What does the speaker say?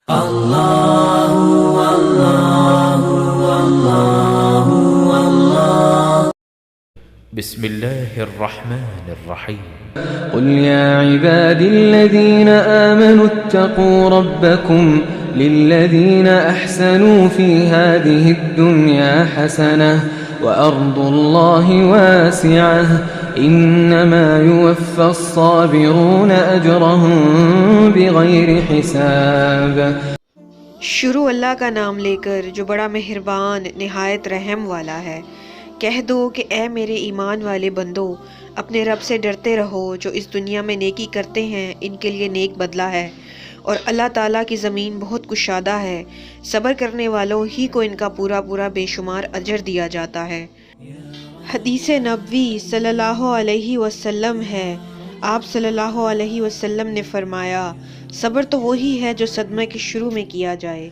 अल्लाहु अल्लाहु अल्लाहु अल्लाह। बिस्मिल्लाहिर्रहमानिर्रहीम। क़ुल या इबादिल्लज़ीना आमनु इत्तक़ू रब्बकुम लिल्लज़ीना अहसनू फ़ी हाज़िहिद्दुन्या हसनह व अर्दुल्लाहि वासिअह इन्नमा युवफ़्फ़ास्साबिरून अजरहुम बिग़ैरि हिसाब। शुरू अल्लाह का नाम लेकर जो बड़ा मेहरबान निहायत रहम वाला है। कह दो कि ए मेरे ईमान वाले बंदो, अपने रब से डरते रहो। जो इस दुनिया में नेकी करते हैं इनके लिए नेक बदला है, और अल्लाह ताला की ज़मीन बहुत कुशादा है। सब्र करने वालों ही को इनका पूरा पूरा बेशुमार अजर दिया जाता है। हदीस नबवी सल्लल्लाहु अलैहि वसल्लम है, आप सल्लल्लाहु अलैहि वसल्लम ने फरमाया, सब्र तो वही है जो सदमे के शुरू में किया जाए।